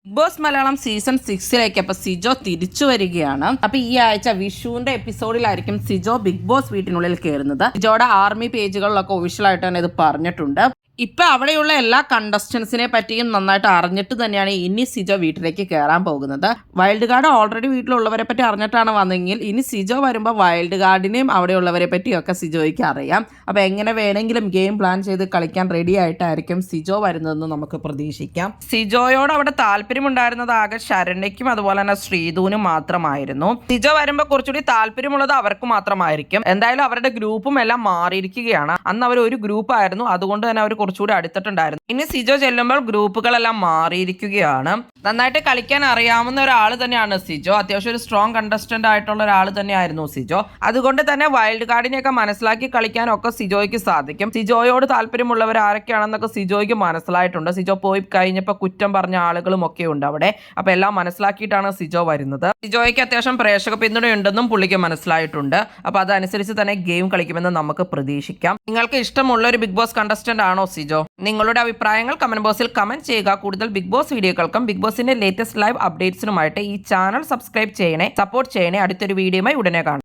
Big boss Malayalam season 6 അപ്പൊ സിജോ തിരിച്ചു വരികയാണ്. അപ്പൊ ഈ ആഴ്ച വിഷുവിന്റെ എപ്പിസോഡിലായിരിക്കും സിജോ ബിഗ് ബോസ് വീട്ടിനുള്ളിൽ കയറുന്നത്. സിജോയുടെ ആർമി പേജുകളിലൊക്കെ ഒഫീഷ്യലായിട്ട് തന്നെ ഇത് പറഞ്ഞിട്ടുണ്ട്. ഇപ്പൊ അവിടെയുള്ള എല്ലാ കണ്ടസ്റ്റൻസിനെ പറ്റിയും നന്നായിട്ട് അറിഞ്ഞിട്ട് തന്നെയാണ് ഇനി സിജോ വീട്ടിലേക്ക് കയറാൻ പോകുന്നത്. വൈൽഡ് കാർഡ് ഓൾറെഡി വീട്ടിലുള്ളവരെ പറ്റി അറിഞ്ഞിട്ടാണ് വന്നെങ്കിൽ ഇനി സിജോ വരുമ്പോൾ വൈൽഡ് കാർഡിനെയും അവിടെയുള്ളവരെ പറ്റിയൊക്കെ സിജോയ്ക്ക് അറിയാം. അപ്പോൾ എങ്ങനെ വേണമെങ്കിലും ഗെയിം പ്ലാൻ ചെയ്ത് കളിക്കാൻ റെഡി ആയിട്ടായിരിക്കും സിജോ വരുന്നതെന്ന് നമുക്ക് പ്രതീക്ഷിക്കാം. സിജോയോട് അവിടെ താല്പര്യമുണ്ടായിരുന്നത് ആകെ ശരണ്യയ്ക്കും അതുപോലെ തന്നെ ശ്രീധുവിനും മാത്രമായിരുന്നു. സിജോ വരുമ്പോൾ കുറച്ചുകൂടി താല്പര്യമുള്ളത് അവർക്ക് മാത്രമായിരിക്കും. എന്തായാലും അവരുടെ ഗ്രൂപ്പും എല്ലാം മാറിയിരിക്കുകയാണ്. അന്ന് അവർ ഒരു ഗ്രൂപ്പായിരുന്നു, അതുകൊണ്ട് തന്നെ അവർ കുറച്ചുകൂടി അടുത്തിട്ടുണ്ടായിരുന്നു. ഇനി സിജോ ചെല്ലുമ്പോൾ ഗ്രൂപ്പുകളെല്ലാം മാറിയിരിക്കുകയാണ്. നന്നായിട്ട് കളിക്കാൻ അറിയാവുന്ന ഒരാൾ തന്നെയാണ് സിജോ. അത്യാവശ്യം ഒരു സ്ട്രോങ് കണ്ടസ്റ്റന്റ് ആയിട്ടുള്ള ഒരാൾ തന്നെയായിരുന്നു സിജോ. അതുകൊണ്ട് തന്നെ വൈൽഡ് കാർഡിനെയൊക്കെ മനസ്സിലാക്കി കളിക്കാനൊക്കെ സിജോയ്ക്ക് സാധിക്കും. സിജോയോട് താല്പര്യമുള്ളവർ ആരൊക്കെയാണെന്നൊക്കെ സിജോയ്ക്ക് മനസ്സിലായിട്ടുണ്ട്. സിജോ പോയി കഴിഞ്ഞപ്പോൾ കുറ്റം പറഞ്ഞ ആളുകളും ഒക്കെ ഉണ്ട് അവിടെ. അപ്പൊ എല്ലാം മനസ്സിലാക്കിയിട്ടാണ് സിജോ വരുന്നത്. സിജോയ്ക്ക് അത്യാവശ്യം പ്രേക്ഷക പിന്തുണയുണ്ടെന്നും പുള്ളിക്ക് മനസ്സിലായിട്ടുണ്ട്. അപ്പൊ അതനുസരിച്ച് തന്നെ ഗെയിം കളിക്കുമെന്ന് നമുക്ക് പ്രതീക്ഷിക്കാം. നിങ്ങൾക്ക് ഇഷ്ടമുള്ള ഒരു ബിഗ് ബോസ് കണ്ടസ്റ്റന്റ് ആണോ സിജോ? നിങ്ങളുടെ അഭിപ്രായങ്ങൾ കമന്റ് ബോക്സിൽ കമന്റ് ചെയ്യുക. കൂടുതൽ ബിഗ് ബോസ് വീഡിയോകൾക്കും ബിഗ് ബോസിന്റെ ലേറ്റസ്റ്റ് ലൈവ് അപ്ഡേറ്റ്സിനുമായിട്ട് ഈ ചാനൽ സബ്സ്ക്രൈബ് ചെയ്യണേ, സപ്പോർട്ട് ചെയ്യണേ. അടുത്തൊരു വീഡിയോയുമായി ഉടനെ കാണാം.